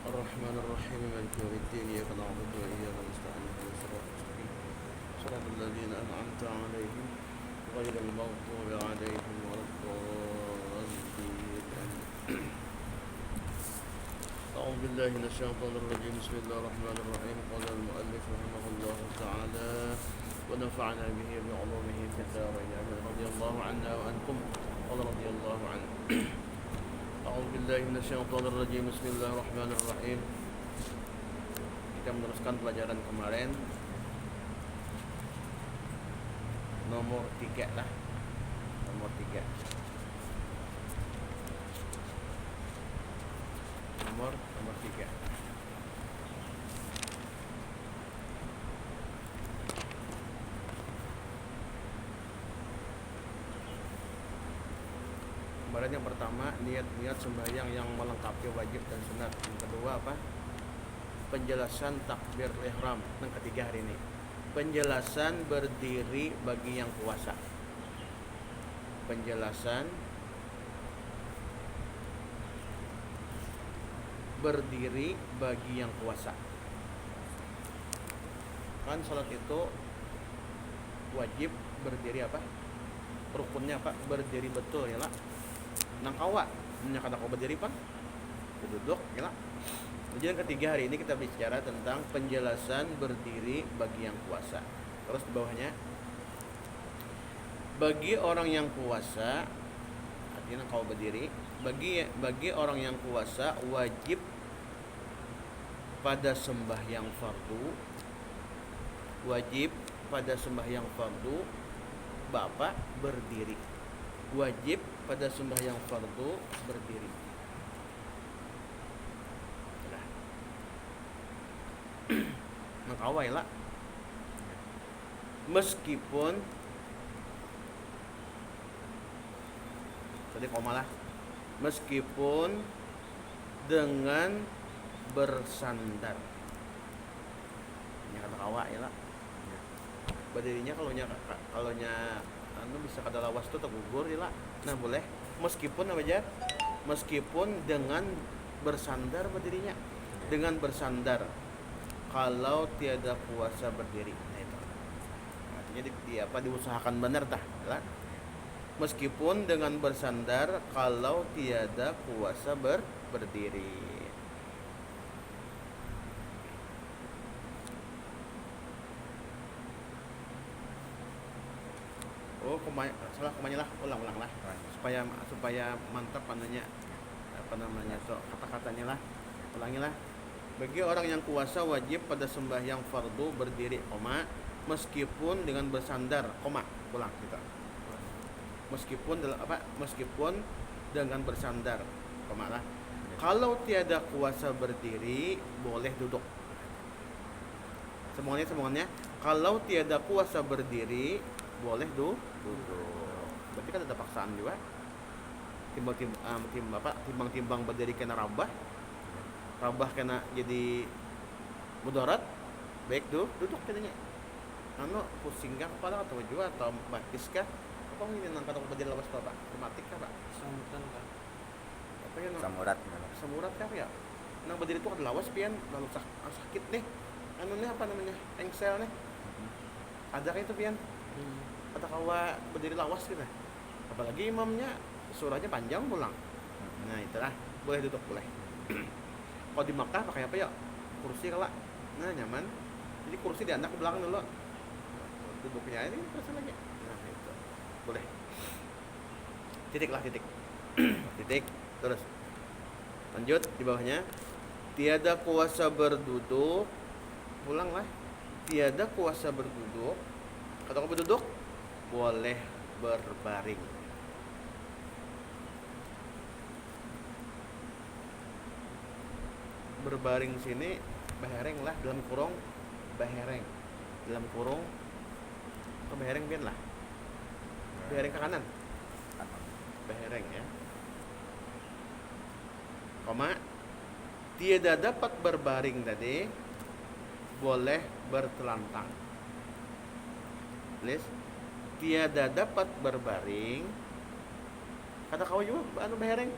الرحمن الرحيم مالك يوم الدين إياك نعبد وإياك نستعين اهدنا الصراط المستقيم صراط الذين أنعمت عليهم غير المغضوب عليهم ولا الضالين آمين. أعوذ بالله من الشيطان الرجيم بسم الله الرحمن الرحيم قال المؤلف رحمه الله تعالى ونفعنا به بعلومه في الدارين آمين رضي الله عنا وعنكم قال رضي الله عنه أعوذ بالله من الشيطان الرجيم بسم الله الرحمن الرحيم. Kita meneruskan pelajaran kemarin nomor 3 lah. Nomor 3. Nomor 3. Kemarin yang pertama niat sembahyang yang melengkapi wajib dan sunat. Yang kedua apa? Penjelasan takbir ihram. Yang ketiga hari ini penjelasan berdiri bagi yang puasa. Penjelasan berdiri bagi yang puasa. Kan salat itu wajib berdiri apa? Rukunnya apa? Berdiri betul ya lah. Nang kawa, kata kau berdiri pan, duduk ya lah. Jadi yang ketiga hari ini kita bicara tentang penjelasan berdiri bagi yang puasa. Terus di bawahnya, bagi orang yang puasa, artinya kau berdiri, bagi orang yang puasa wajib pada sembahyang fardu, wajib pada sembahyang fardu, bapak berdiri, wajib pada sembahyang fardu berdiri. Mengkawai lah. Meskipun tadi komalah, meskipun dengan bersandar. Ini kata kawa ya lah. Berdirinya kalau bisa kada lawas tuh tergugur ya lah. Nah boleh. Meskipun apa aja? Meskipun dengan bersandar berdirinya. Dengan bersandar. Kalau tiada puasa berdiri, nah itu artinya diusahakan benar tah, lah. Meskipun dengan bersandar, kalau tiada puasa berdiri. Kemanya lah, ulang lah, supaya mantap kata-katanya lah, ulangilah. Bagi orang yang puasa wajib pada sembahyang fardu berdiri, meskipun dengan bersandar, ulang kita. Meskipun dengan bersandar, lah. Kalau tiada kuasa berdiri, boleh duduk. Semuanya. Kalau tiada kuasa berdiri, boleh duduk. Berarti kan ada paksaan juga. Timbang berdiri kena rabah kena jadi mudarat, baik duduk katanya. Pusing kah kepala atau juga atau batis kah? Apa ini nang kata berdiri lawas Pak? Rematik kah Pak? Samutan kah? Apa ya? Samurat kah ya? Nang berdiri itu ada lawas pian lalu sakit nih. Apa namanya? Engsel nih. Ada kayak itu pian. Kata kawa berdiri lawas gitu. Apalagi imamnya surahnya panjang pulang. Nah, itulah boleh duduk boleh. Kalau di Makkah pakai apa ya? Kursi kalak. Nah, nyaman. Jadi kursi di anak ke belakang dulu. Duduknya ini terus lagi. Nah, itu. Boleh. Titik. Titik. Terus. Lanjut di bawahnya. Tiada kuasa berduduk. Ulanglah. Tiada kuasa berduduk. Kata kau berduduk, boleh berbaring. Berbaring sini behereng lah, dalam kurung behereng, dalam kurung ke behereng biar lah, behereng ke kanan, behereng ya. Tiada dapat berbaring tadi, boleh bertelantang. Please, tiada dapat berbaring. Kata kau juga behereng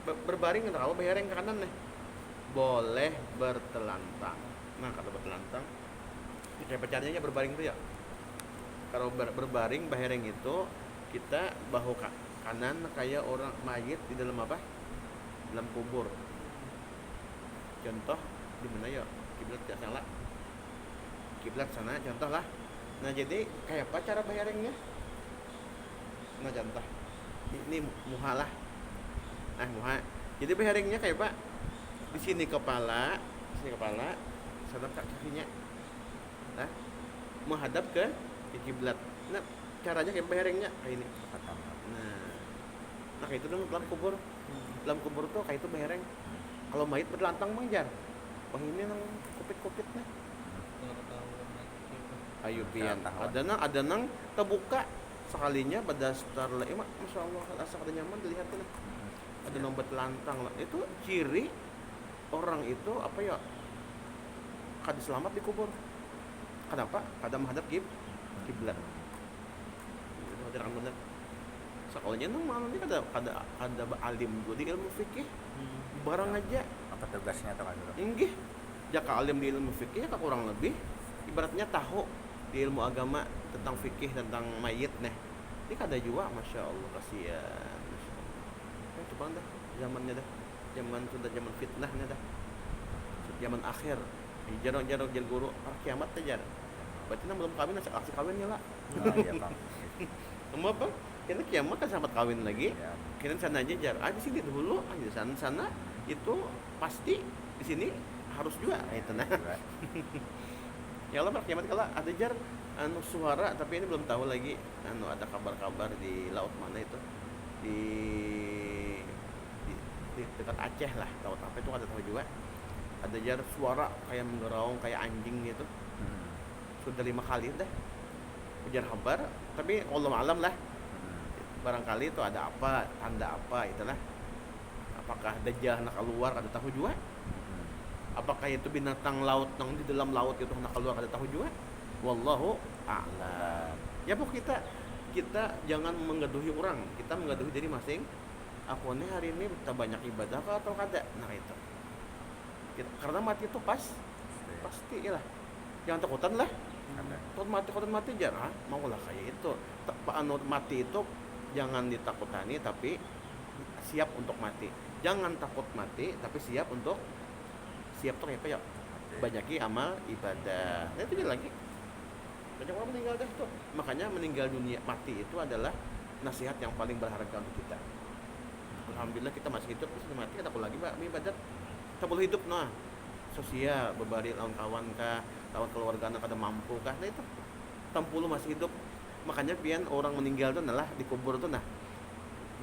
berbaring, kata kau behereng ke kanan nih, boleh bertelantang. Nah, kata bertelantang, kayak pacarnya berbaring tuh ya. Kalau berbaring bahereng itu kita bahu kanan kayak orang mayit di dalam apa? Dalam kubur. Contoh di mana ya? Kiblat ya salah. Kiblat sana contoh lah. Nah, jadi kayak apa cara baherengnya? Nah, contoh. Ini muha lah. Nah, muha. Jadi baherengnya kayak apa? Di sini kepala, sana kakinya. Nah, menghadap ke kiblat. Nah, caranya kayak baherengnya kayak ini. Nah kayak itu dong dalam kubur. Dalam kubur tuh kayak itu bahereng. Kalau mayit berlantang mangjar. Wah ini nang kupit-kupitnya. Ayo pian. Ada nang terbuka sekalinya pada starla. Masya Allah asa kada nyaman dilihat tuh. Ada nang berlantang lah. Itu ciri orang itu apa ya? Kada selamat di kubur. Kenapa? Kada menghadap kiblat. Terang bener. Sekolahnya nang malam ini kada alim dulu di ilmu fikih. Barang aja. Apa tugasnya tuh kan? Inggih. Jaka alim di ilmu fikih ya kurang lebih ibaratnya tahu di ilmu agama tentang fikih tentang mayit nih. Ini kada juga, masya Allah kasihan. Masya Allah. Coba dah zamannya dah. Sudah zaman fitnahnya dah. Zaman akhir. Jarang guru kiamat aja. Berarti belum kawin aksi kawinnya lah. Oh iya Bang. Kamu apa? Kena kiamat kan sampai kawin lagi. Ya. Kena sana aja jar. Di sini dulu, di sana itu pasti di sini harus juga itu nah. Ya Allah kiamat kala ada jar suara tapi ini belum tahu lagi ada kabar-kabar di laut mana itu. Di dekat Aceh lah, laut apa itu ada tahu juga. Ada jar suara kayak menggeraung kayak anjing gitu. Sudah 5 kali dah. Ujar kabar, tapi Allah malam lah. Barangkali itu ada apa, tanda apa itulah. Apakah dajjal nak keluar ada tahu juga? Apakah itu binatang laut yang di dalam laut itu nak keluar ada tahu juga? Wallahu a'lam. Ya bu kita jangan menggaduhi orang, kita menggaduhi diri masing. Aku nih hari ini kita banyak ibadah atau kada? Nah itu. Karena mati itu pasti lah. Jangan takutan lah. Takut mati jangan mau lah kayak itu. Mati itu jangan ditakutani tapi siap untuk mati. Jangan takut mati tapi siap tuh apa ya? Banyaki amal ibadah. Nah itu dia lagi. Banyak orang meninggal dah tuh. Makanya meninggal dunia mati itu adalah nasihat yang paling berharga untuk kita. Alhamdulillah kita masih hidup, terus mati kita perlu lagi ibadat. Kita perlu hidup nah. Sosial, berbari lawan kawan kah, lawan keluarga kada mampu kah. Nah itu. Tampulu masih hidup. Makanya pian orang meninggal tuh adalah dikubur tuh nah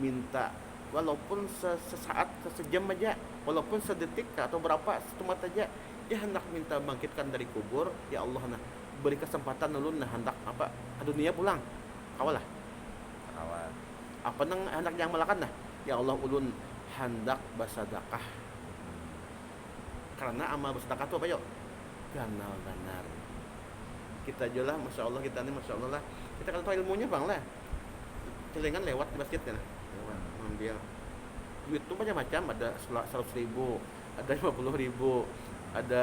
minta walaupun sesaat, sejam aja, walaupun sedetik atau berapa setumat aja, dia hendak minta bangkitkan dari kubur, ya Allah nah beri kesempatan ulun nah hendak apa dunia pulang, kawalah. Apa nang hendak yang melakukan nah, ya Allah ulun hendak bersedekah. Karena amal bersedekah itu apa yuk? Ganar. Kita aja lah, masya Allah kita nih masya Allah lah. Kita kan tahu ilmunya bang lah. Celengan lewat di masjid kan, ambil duit tuh macam-macam, ada 100.000, ada 50.000, ada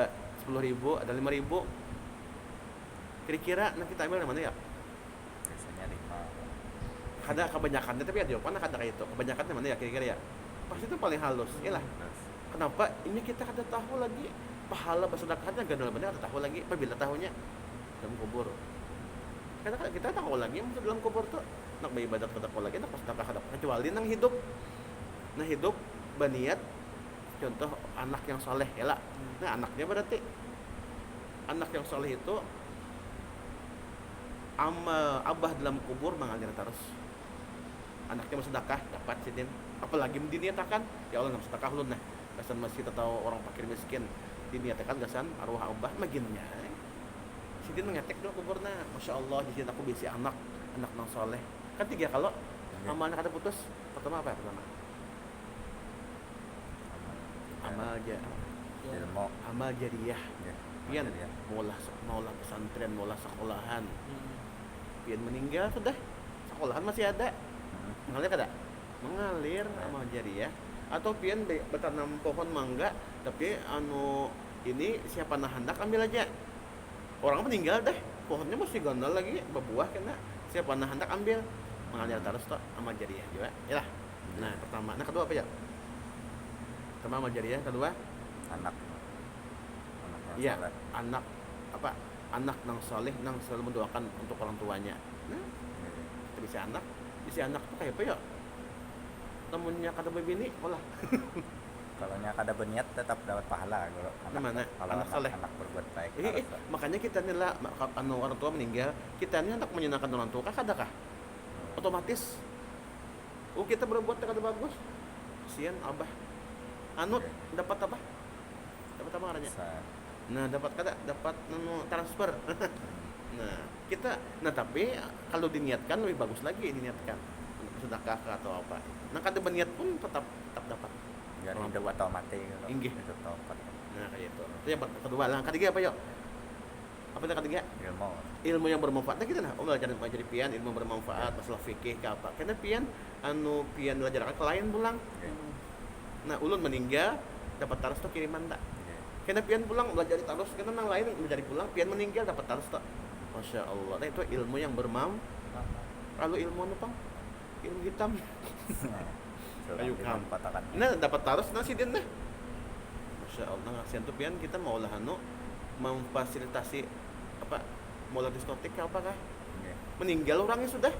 10.000, ada 5.000. Kira-kira nah kita ambil yang mana ya? Biasanya 5. Ada kebanyakannya tapi ada mana kada kayak itu. Kebanyakannya mana ya kira-kira ya? Pasti itu paling halus. Iyalah. Kenapa? Ini kita kada tahu lagi pahala bersedekahnya gak dalam benar tahu lagi. Apabila tahunya dalam kubur. Karena kita tahu lagi masuk dalam kubur tuh nak beribadat kada tahu lagi nak sedekah kada kecuali nang hidup. Nah hidup baniat contoh anak yang soleh ya lah. Nah anaknya berarti anak yang soleh itu abah dalam kubur mengalir terus. Anaknya bersedekah dapat sidin. Apalagi diniatakan ya Allah nang sedekah ulun nah. Gasan masjid atau orang fakir miskin diniatakan gasan arwah abah maginnya. Sidin mengetek dulu kuburna. Masya Allah di sini aku bisi anak nang soleh. Kan 3 kalau amalnya kada putus. Pertama apa ya pertama? Amal jariyah. Pian maulah pesantren, maulah sekolahan. Pian meninggal sudah. Sekolahan masih ada. Mengalir kada? Mengalir amal jariyah. atau pian bertanam pohon mangga tapi ini siapa nah hendak ambil aja. Orang meninggal dah, pohonnya masih gondol lagi berbuah kena. Siapa nah hendak ambil. Mengalir terus toh amal jariah juga. Yalah. Nah, pertama. Nah, kedua apa ya? Pertama amal jariah, kedua anak yang iya, soleh. anak apa? Anak nang soleh nang selalu mendoakan untuk orang tuanya. Nah, Iya. kita bisa anak tuh kayak apa ya? Namunnya kata bini, olah. Kalau nya kada berniat tetap dapat pahala kalau Mana? kalau Anak soleh. anak berbuat baik. Eh, makanya kita nila orang tua meninggal, kita ini hendak menyenangkan orang tua, kadakah? Otomatis. Oh, kita berbuat kada bagus. Kasihan abah. Anut dapat apa? Dapat apa ngarannya? Nah, dapat transfer. Nah, tapi kalau diniatkan lebih bagus lagi diniatkan sedekah atau apa. Nah, kada berniat pun tetap dapat. Biar Orang hidup tua. atau mati kalau Inggih. hidup topat. Nah, kayak itu. Itu yang kedua. Yang ketiga apa, yuk? Apa yang ketiga? Ilmu Ilmu yang bermanfaat. Nah, kita belajar pian ilmu bermanfaat, masalah fikih ke apa. Karena pian pian belajar ke lain pulang. Nah, ulun meninggal dapat tarus tuh kiriman tak. Karena pian pulang belajar tarus, karena nang lain belajar pulang, pian meninggal dapat tarus tak. Masya Allah. Nah, itu ilmu yang bermanfaat. Kalau ilmu apa? Ilmu hitam. Kayu kam. Nah, dapat tarus nah si din nah. Masya Allah. Ngasihan tuh pian kita mau lah memfasilitasi apa? Mau lah diskotik apa kah? Meninggal orangnya sudah.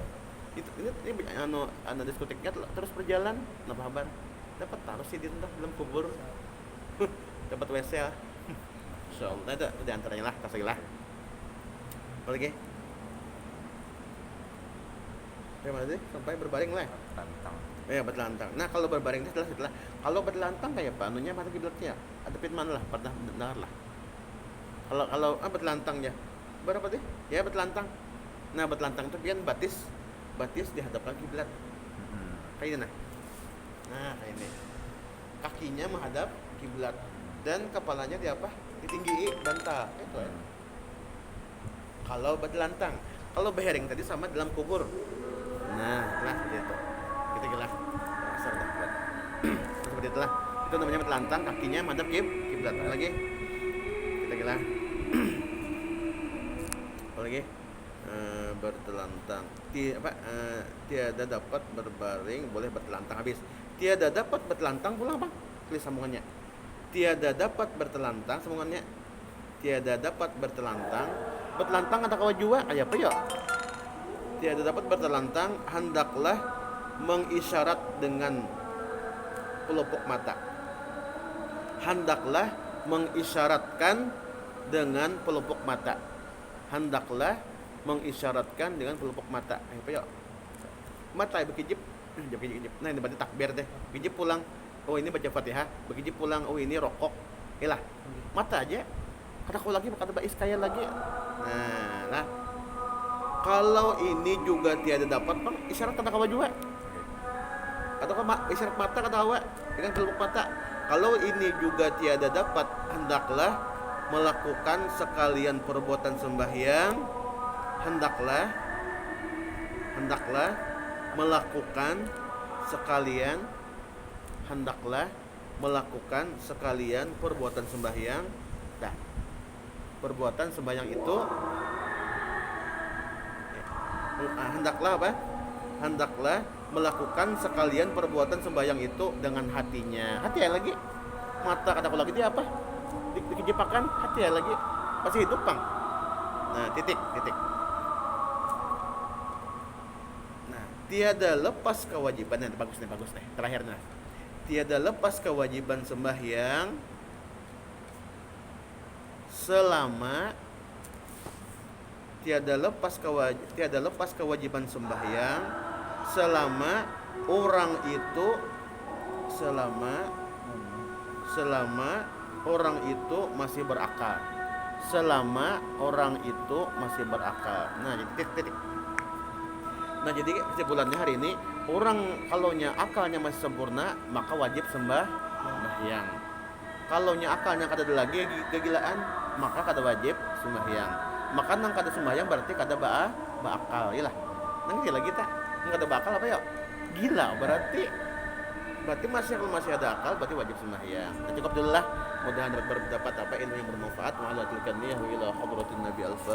Ini diskotiknya terus berjalan. Napa kabar? Dapat tarus si din dah dalam kubur. Dapat WC lah. Masya Allah. Nah, itu di antaranya lah, tas lagi lah. Apa lagi? Mana sih? Sampai berbaring lah. Tantang. Ya, bertelantang. Nah, kalau berbaring itu setelah kalau bertelantang kayak apa? Anunya mata kiblatnya. Ada mana lah, pernah dengar lah. Kalau bertelantang ya. Berapa deh? Ya, bertelantang. Nah, bertelantang itu pian batis dihadapkan kiblat. Kayak ini nah. Nah, kayak ini. Kakinya menghadap kiblat dan kepalanya di apa? Ditinggi bantal. Itu ya. Kalau bertelantang. Kalau behereng tadi sama dalam kubur. Nah gitu. Kita gelas. Asar dah buat. Seperti itulah. Itu namanya bertelantang, kakinya madhab kiblat. Lagi. Kita gelas. Apa lagi? Bertelantang. Tiada dapat berbaring, boleh bertelantang habis. Tiada dapat bertelantang pulang Bang. Tulis sambungannya. Tiada dapat bertelantang sambungannya. Tiada dapat bertelantang. Bertelantang ada kawa jua, kayak apa ya? Tiada dapat bertelantang, hendaklah mengisyarat dengan pelupuk mata. Hendaklah mengisyaratkan dengan pelupuk mata. Hendaklah mengisyaratkan dengan pelupuk mata. Apa ya? Mata berkijip. Nah, ini berarti takbir deh. Kijip pulang. Oh, ini baca Fatihah. Berkijip pulang. Oh, ini rokok. Iyalah. Mata aja. Kada kau lagi berkata bais kaya lagi. Nah. Kalau ini juga tiada dapat, Bang, isyarat kata kawa juga. Atau isyarat mata kata kawa dengan pelupuk mata. Kalau ini juga tiada dapat, hendaklah melakukan sekalian perbuatan sembahyang. Hendaklah melakukan sekalian perbuatan sembahyang. Dah. Perbuatan sembahyang itu hendaklah melakukan sekalian perbuatan sembahyang itu dengan hatinya. Hati ya lagi. Mata kata lagi dia apa? Dikijipakan hati ya lagi. Masih hidup, Bang. Nah, titik. Nah, tiada lepas kewajiban. Nah, bagus nih. Terakhirnya. Tiada lepas kewajiban sembahyang selama tiada lepas kewajiban sembahyang selama orang itu masih berakal. Nah, titik. Nah, jadi kesimpulannya hari ini, orang kalaunya akalnya masih sempurna, maka wajib sembahyang. Kalaunya akalnya kada ada lagi kegilaan, maka kada wajib sembahyang. Maka nang kada sembahyang berarti kada bakal. Iyalah. Nang gila kita. Nang kada bakal apa ya? Gila berarti Berarti masih kalau masih ada akal berarti wajib sembahyang. Nah, cukup dulu lah. Mudah-mudahan dapat apa ilmu yang bermanfaat. Wa ala tilka niyah wa ila hadratin nabi alfa.